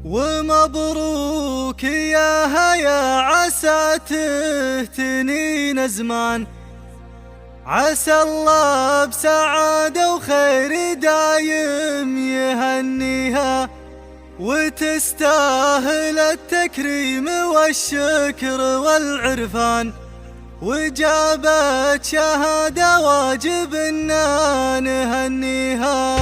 ومبروك ياها يا عسى تهتنين زمان. عسى الله بسعادة وخير دايم يهنيها، وتستاهل التكريم والشكر والعرفان، وجابت شهادة واجب إننا نهنيها.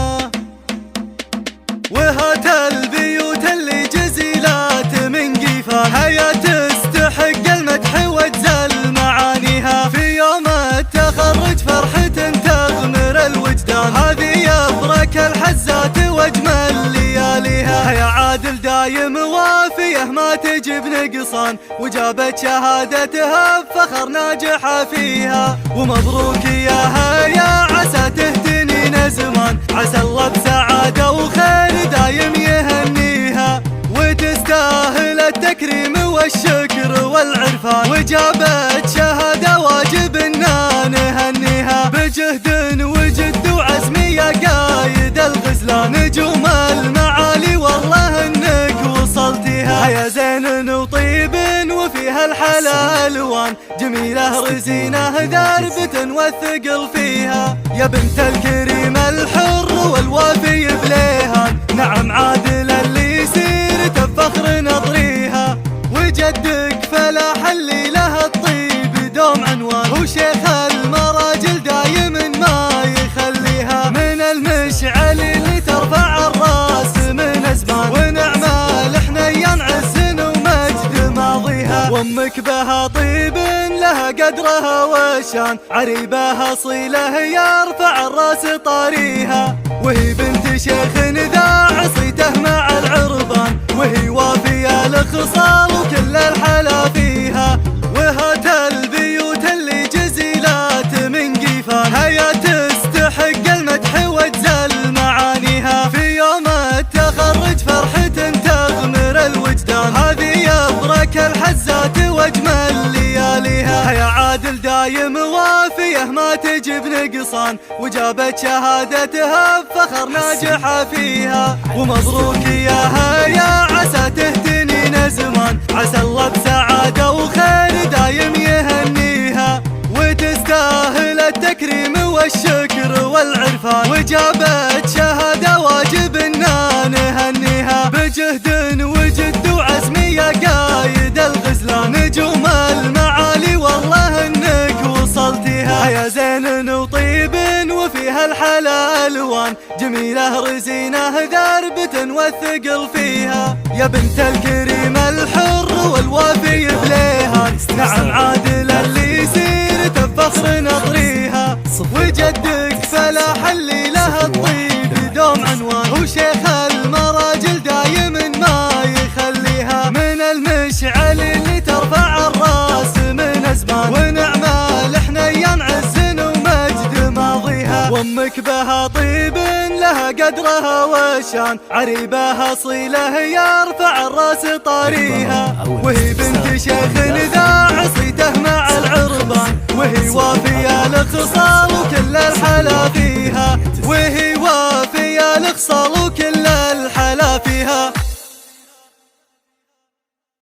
وهات البيوت اللي جزيلات من قيفان، هيا تستحق المدح وتزل معانيها. في يوم التخرج فرحة تغمر الوجدان، هذه يبرك الحزات واجمل لياليها. هيا عادل دايم وافيه ما تجيب نقصان، وجابت شهادتها بفخر ناجحة فيها. ومبروك ياها يا عسى تهتنين زمان، عسى الله بسعادة وخير دايم يهنيها، وتستاهل التكريم والشكر والعرفان، وجابت شهادة واجب إننا نهنيها. بجهد وجد وعزم يا قايد الغزلان، نجوم المعالي والله انك وصلتيها. هيا زين وطيب وفيها الحلا الوان، جميلة رزينة ذربة والثقل فيها. يا بنت الكريم الحر والوافي بليهان، نعم عادل اللي سيرته بفخر نظريها. وجدك فلاح اللي له الطيب دوم عنوان، وشيخ المراجل دايم ما يخليها. من المشعل اللي ترفع الراس من زمان، ونعم الحنين عز ومجد ماضيها. وامك بها طيب لها قدرها وشان، عريبها صيله يرفع الراس طاريها. وهي بنت شيخ ذا عصيته مع العربان، وهي وافية الخصال وكل الحلا فيها. وهات البيوت اللي جزيلات من قيفان، هيا تستحق المدح وتزل معانيها. في يوم التخرج فرحة تغمر الوجدان، هذه يبرك الحزات واجمل لياليها. هيا عادل دايم وافيه ما تجيب نقصان، وجابت شهادتها بفخر ناجحة فيها. ومبروك ياها يا عسى تهتنين زمان، عسى الله بسعادة وخير دايم يهنيها، وتستاهل التكريم والشكر والعرفان، وجابت شهادة واجب إننا نهنيها. بجهد وجد وعزم يا قايد الغزلان، نجوم المعالي والله انك وصلتيها. هيا زين وطيب وفيها الحلا الوان، جميلة رزينة ذربة والثقل فيها. يا بنت الكريم الحر والوافي بليهان، نعم عادل اللي سيرته بفخر نظريها. وجدك فلاح اللي له الطيب دوم عنوان، وشيخ المراجل دايم ما يخليها. من المشعل اللي ترفع الراس من زمان، ونعم الحنين عز ومجد ماضيها. وامك بها طيب لها قدرها وشان، عريبها صيله يرفع الراس طاريها. وهي بنت شيخ ذا عصيته